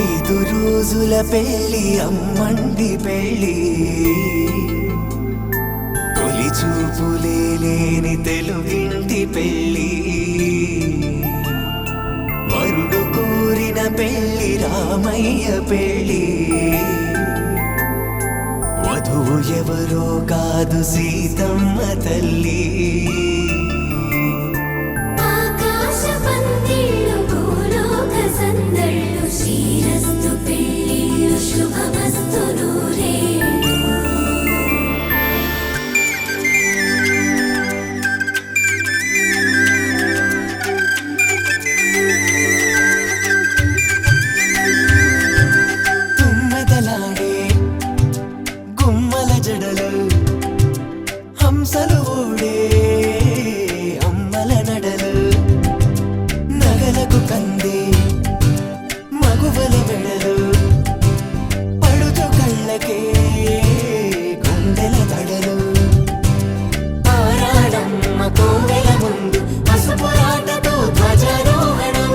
5 రోజుల పెళ్లి అమ్మండి పెళ్లి తొలి చూపులే లేని తెలుగింటి పెళ్లి వరుడు కోరిన పెళ్లి రామయ్య పెళ్లి వధువు ఎవరో కాదు సీతమ్మ తల్లి హంసలు ఊడే అమ్మల నడలు నగలకు కంది మగువల మెడలు పడుచు కళ్ళకే గుండెల తడలు ఆరాడమ్మ కోవెల ముందు పసుపురాటతో ధ్వజారోహణం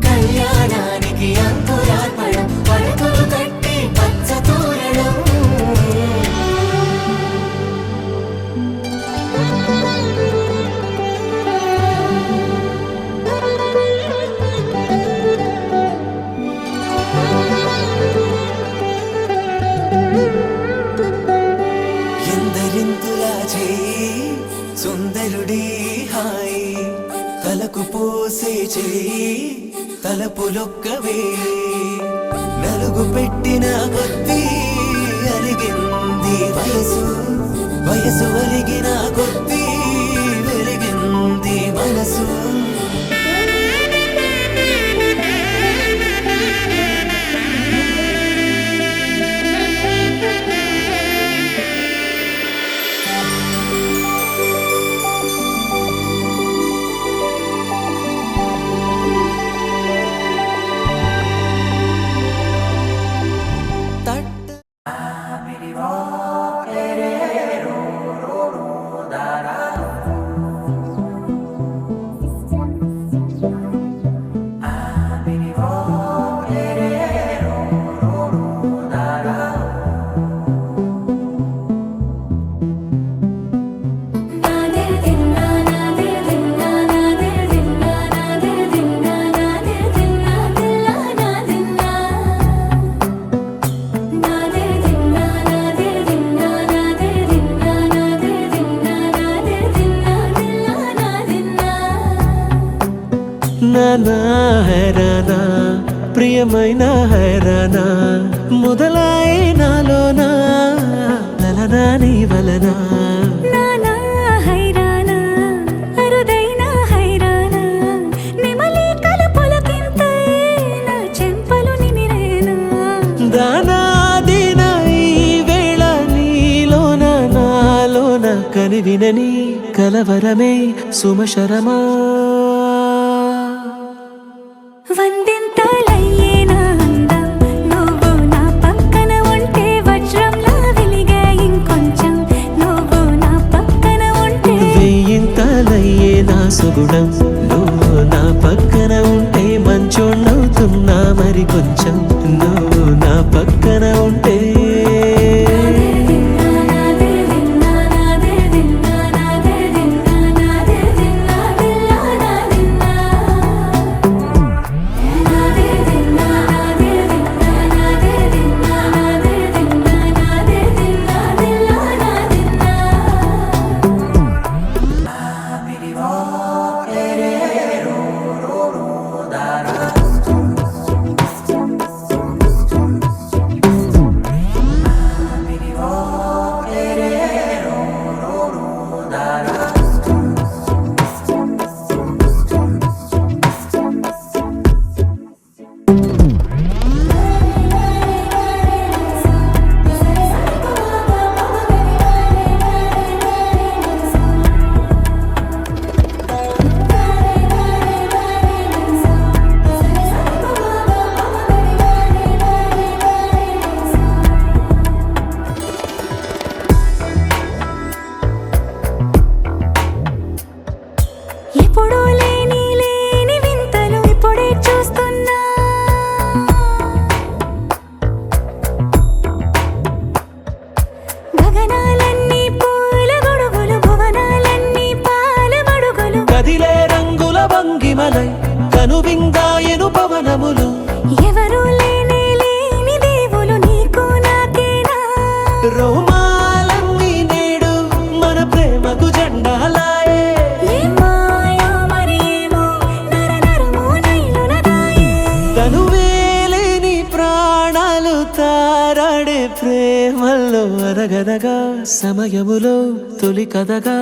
కళ్యాణానికి అంకురార్పణం పడకలు కట్టి పచ్చ తోరణం సుందరుడి హాయి తలకు పోసే చేయి తలపులొక్కవే నలుగు పెట్టిన కొద్దీ అరిగింది వయసు వయసు అరిగిన కొద్దీ వెలిగింది మనసు నానా హైరానా ప్రియమైన హైరానా మొదలై నాలోనా లలనా నీ వలనా నానా హైరానా అరుదైన హైరానా నిమలి కలుపులకింతై నా చెంపలు నిమిరేనా దానాదిన ఈ వేళ నీలోన నాలోన కనివినని కలవరమే సుమశరమా వందింతలయ్యేనా అందం నువ్వు నా పక్కన ఉంటే వజ్రంలా వెలిగే ఇంకొంచెం నువ్వు నా పక్కన ఉంటే వెయ్యింతలయ్యే నా సుగుణం నువ్వు నా పక్కన ఉంటే మంచోణ్ణవుతున్నా మరి కొంచెం నువ్వు నా పక్కన ఉంటే ప్రేమల్లో అరగదగా సమయములో తొలి కథగా